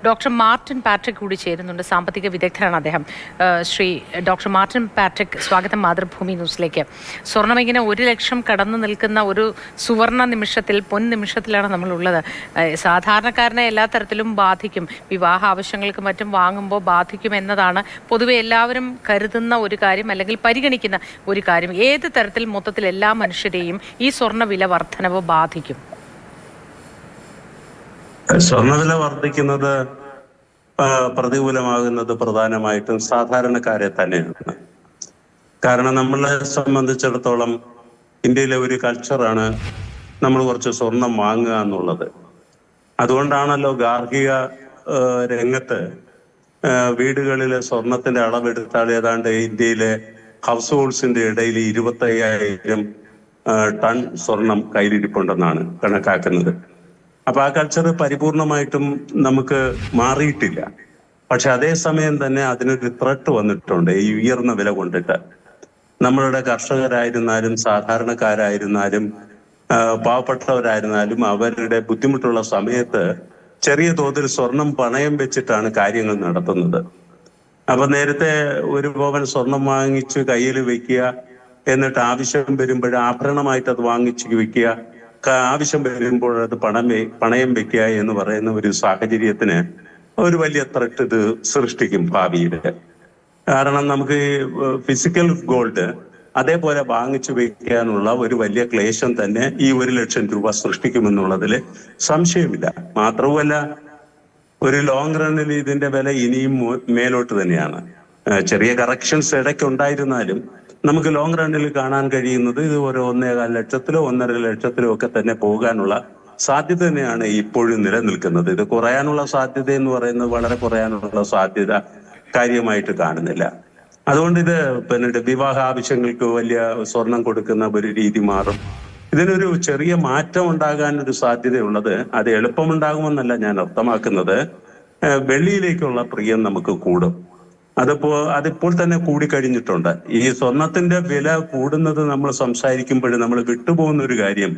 Doctor Martin Patrick കൂടി ചേരുന്നുണ്ട്. സാമ്പത്തിക വിദഗ്ധരാണ് അദ്ദേഹം. ശ്രീ ഡോക്ടർ മാർട്ടിൻ പാട്രിക്, സ്വാഗതം മാതൃഭൂമി ന്യൂസിലേക്ക്. സ്വർണം ഇങ്ങനെ 1 ലക്ഷം കടന്നു നിൽക്കുന്ന ഒരു സുവർണ നിമിഷത്തിൽ, പൊൻ നിമിഷത്തിലാണ് നമ്മളുള്ളത്. സാധാരണക്കാരനെ എല്ലാ തരത്തിലും ബാധിക്കും, വിവാഹ ആവശ്യങ്ങൾക്ക് മറ്റും വാങ്ങുമ്പോൾ ബാധിക്കും എന്നതാണ് പൊതുവെ എല്ലാവരും കരുതുന്ന ഒരു കാര്യം, അല്ലെങ്കിൽ പരിഗണിക്കുന്ന ഒരു കാര്യം. ഏത് തരത്തിൽ മൊത്തത്തിൽ എല്ലാ മനുഷ്യരെയും ഈ സ്വർണ്ണവില വർധനവ് ബാധിക്കും? സ്വർണ്ണവില വർദ്ധിക്കുന്നത് പ്രതികൂലമാകുന്നത് പ്രധാനമായിട്ടും സാധാരണക്കാരെ തന്നെയാണ്. കാരണം നമ്മളെ സംബന്ധിച്ചിടത്തോളം ഇന്ത്യയിലെ ഒരു കൾച്ചറാണ് നമ്മൾ കുറച്ച് സ്വർണം വാങ്ങുക എന്നുള്ളത്. അതുകൊണ്ടാണല്ലോ ഗാർഹിക രംഗത്ത് വീടുകളിലെ സ്വർണത്തിന്റെ അളവെടുത്താൽ ഏതാണ്ട് ഇന്ത്യയിലെ ഹൗസ് ഹോൾഡ്സിന്റെ ഇടയിൽ 25,000 ടൺ സ്വർണം കയ്യിലിരിപ്പുണ്ടെന്നാണ് കണക്കാക്കുന്നത്. അപ്പൊ ആ കൾച്ചർ പരിപൂർണമായിട്ടും നമുക്ക് മാറിയിട്ടില്ല. പക്ഷെ അതേസമയം തന്നെ അതിനൊരു ത്രെട്ട് വന്നിട്ടുണ്ട്. ഈ ഉയർന്ന വില കൊണ്ടിട്ട് നമ്മളുടെ കർഷകരായിരുന്നാലും സാധാരണക്കാരായിരുന്നാലും പാവപ്പെട്ടവരായിരുന്നാലും അവരുടെ ബുദ്ധിമുട്ടുള്ള സമയത്ത് ചെറിയ തോതിൽ സ്വർണം പണയം വെച്ചിട്ടാണ് കാര്യങ്ങൾ നടത്തുന്നത്. അപ്പൊ നേരത്തെ 1 പവൻ സ്വർണം വാങ്ങിച്ച് കയ്യിൽ വെക്കുക, എന്നിട്ട് ആവശ്യം വരുമ്പോൾ ആഭരണമായിട്ട് അത് വാങ്ങിച്ച് വെക്കുക, ആവശ്യം വരുമ്പോൾ അത് പണയം വെക്കുക എന്ന് പറയുന്ന ഒരു സാഹചര്യത്തിന് ഒരു വലിയ ത്രെട്ട് ഇത് സൃഷ്ടിക്കും ഭാവിയിൽ. കാരണം നമുക്ക് ഈ ഫിസിക്കൽ ഗോൾഡ് അതേപോലെ വാങ്ങിച്ചു വെക്കാനുള്ള ഒരു വലിയ ക്ലേശം തന്നെ ഈ 1 ലക്ഷം രൂപ സൃഷ്ടിക്കുമെന്നുള്ളതിൽ സംശയമില്ല. മാത്രവുമല്ല, ഒരു ലോങ് റണ്ണിൽ ഇതിന്റെ വില ഇനിയും മേലോട്ട് തന്നെയാണ്. ചെറിയ കറക്ഷൻസ് ഇടയ്ക്ക് ഉണ്ടായിരുന്നാലും നമുക്ക് ലോങ് റണ്ണിൽ കാണാൻ കഴിയുന്നത് ഇത് ഒരു 1.25 ലക്ഷത്തിലോ 1.5 ലക്ഷത്തിലോ ഒക്കെ തന്നെ പോകാനുള്ള സാധ്യത തന്നെയാണ് ഇപ്പോഴും നിലനിൽക്കുന്നത്. ഇത് കുറയാനുള്ള സാധ്യത എന്ന് പറയുന്നത് വളരെ കുറയാനുള്ള സാധ്യത കാര്യമായിട്ട് കാണുന്നില്ല. അതുകൊണ്ട് ഇത് പിന്നീട് വിവാഹ ആവശ്യങ്ങൾക്ക് വലിയ സ്വർണം കൊടുക്കുന്ന ഒരു രീതി മാറും. ഇതിനൊരു ചെറിയ മാറ്റം ഉണ്ടാകാൻ ഒരു സാധ്യതയുള്ളത്, അത് എളുപ്പമുണ്ടാകുമെന്നല്ല ഞാൻ അർത്ഥമാക്കുന്നത്, വെള്ളിയിലേക്കുള്ള പ്രിയം നമുക്ക് കൂടും. അതിപ്പോൾ തന്നെ കൂടിക്കഴിഞ്ഞിട്ടുണ്ട്. ഈ സ്വർണത്തിന്റെ വില കൂടുന്നത് നമ്മൾ സംസാരിക്കുമ്പോൾ നമ്മൾ വിട്ടുപോകുന്ന ഒരു കാര്യം,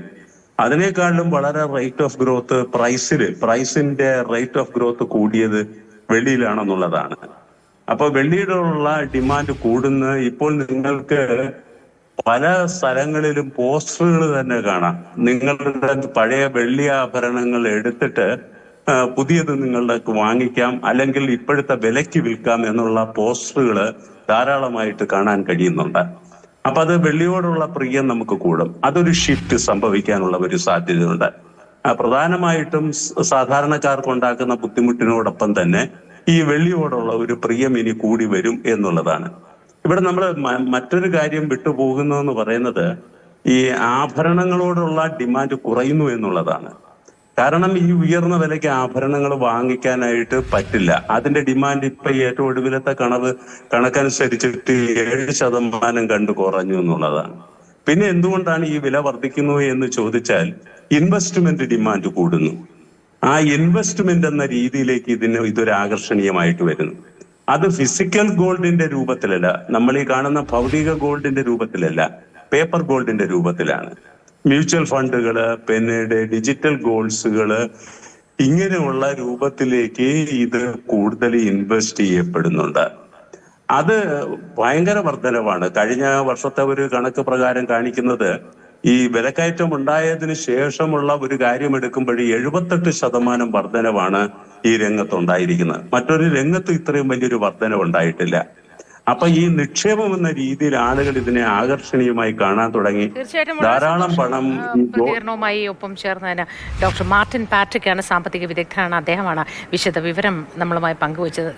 അതിനേക്കാളും വളരെ റേറ്റ് ഓഫ് ഗ്രോത്ത് പ്രൈസിന്റെ റേറ്റ് ഓഫ് ഗ്രോത്ത് കൂടിയത് വെള്ളിയിലാണെന്നുള്ളതാണ്. അപ്പൊ വെള്ളിയോടുള്ള ഡിമാൻഡ് കൂടുന്ന ഇപ്പോൾ നിങ്ങൾക്ക് പല സ്ഥലങ്ങളിലും പോസ്റ്ററുകൾ തന്നെ കാണാം. നിങ്ങളുടെ പഴയ വെള്ളി ആഭരണങ്ങൾ എടുത്തിട്ട് പുതിയത് നിങ്ങളുടെ വാങ്ങിക്കാം, അല്ലെങ്കിൽ ഇപ്പോഴത്തെ വിലയ്ക്ക് വിൽക്കാം എന്നുള്ള പോസ്റ്ററുകൾ ധാരാളമായിട്ട് കാണാൻ കഴിയുന്നുണ്ട്. അപ്പൊ അത് വെള്ളിയോടുള്ള പ്രിയം നമുക്ക് കൂടും. അതൊരു ഷിഫ്റ്റ് സംഭവിക്കാനുള്ള ഒരു സാധ്യതയുണ്ട്. പ്രധാനമായിട്ടും സാധാരണക്കാർക്ക് ഉണ്ടാക്കുന്ന ബുദ്ധിമുട്ടിനോടൊപ്പം തന്നെ ഈ വെള്ളിയോടുള്ള ഒരു പ്രിയം ഇനി കൂടി വരും എന്നുള്ളതാണ്. ഇവിടെ നമ്മൾ മറ്റൊരു കാര്യം വിട്ടുപോകുന്നതെന്ന് പറയുന്നത്, ഈ ആഭരണങ്ങളോടുള്ള ഡിമാൻഡ് കുറയുന്നു എന്നുള്ളതാണ്. കാരണം ഈ ഉയർന്ന വിലയ്ക്ക് ആഭരണങ്ങൾ വാങ്ങിക്കാനായിട്ട് പറ്റില്ല. അതിന്റെ ഡിമാൻഡ് ഇപ്പൊ ഏറ്റവും ഒടുവിലത്തെ കണക്കനുസരിച്ചിട്ട് 7% കണ്ടു കുറഞ്ഞു എന്നുള്ളതാണ്. പിന്നെ എന്തുകൊണ്ടാണ് ഈ വില വർദ്ധിക്കുന്നത് എന്ന് ചോദിച്ചാൽ, ഇൻവെസ്റ്റ്മെന്റ് ഡിമാൻഡ് കൂടുന്നു. ആ ഇൻവെസ്റ്റ്മെന്റ് എന്ന രീതിയിലേക്ക് ഇതൊരു ആകർഷണീയമായിട്ട് വരുന്നു. അത് ഫിസിക്കൽ ഗോൾഡിന്റെ രൂപത്തിലല്ല, നമ്മൾ ഈ കാണുന്ന ഭൗതിക ഗോൾഡിന്റെ രൂപത്തിലല്ല, പേപ്പർ ഗോൾഡിന്റെ രൂപത്തിലാണ്. മ്യൂച്വൽ ഫണ്ടുകള്, പിന്നീട് ഡിജിറ്റൽ ഗോൾഡ്സുകള്, ഇങ്ങനെയുള്ള രൂപത്തിലേക്ക് ഇത് കൂടുതൽ ഇൻവെസ്റ്റ് ചെയ്യപ്പെടുന്നുണ്ട്. അത് ഭയങ്കര വർധനവാണ്. കഴിഞ്ഞ വർഷത്തെ ഒരു കണക്ക് പ്രകാരം കാണിക്കുന്നത്, ഈ വിലക്കയറ്റം ഉണ്ടായതിനു ശേഷമുള്ള ഒരു കാര്യം എടുക്കുമ്പോൾ 78% വർധനവാണ് ഈ രംഗത്തുണ്ടായിരിക്കുന്നത്. മറ്റൊരു രംഗത്ത് ഇത്രയും വലിയൊരു വർധനവ് ഉണ്ടായിട്ടില്ല. അപ്പൊ ഈ നിക്ഷേപം എന്ന രീതിയിൽ ആളുകൾ ഇതിനെ ആകർഷണീയമായി കാണാൻ തുടങ്ങി. ധാരാളം പണം. പ്രതികരണവുമായി ഒപ്പം ചേർന്നതിന് ഡോക്ടർ മാർട്ടിൻ പാട്രിക് ആണ്, സാമ്പത്തിക വിദഗ്ധനാണ്. അദ്ദേഹമാണ് വിശദ വിവരം നമ്മളുമായി പങ്കുവച്ചത്.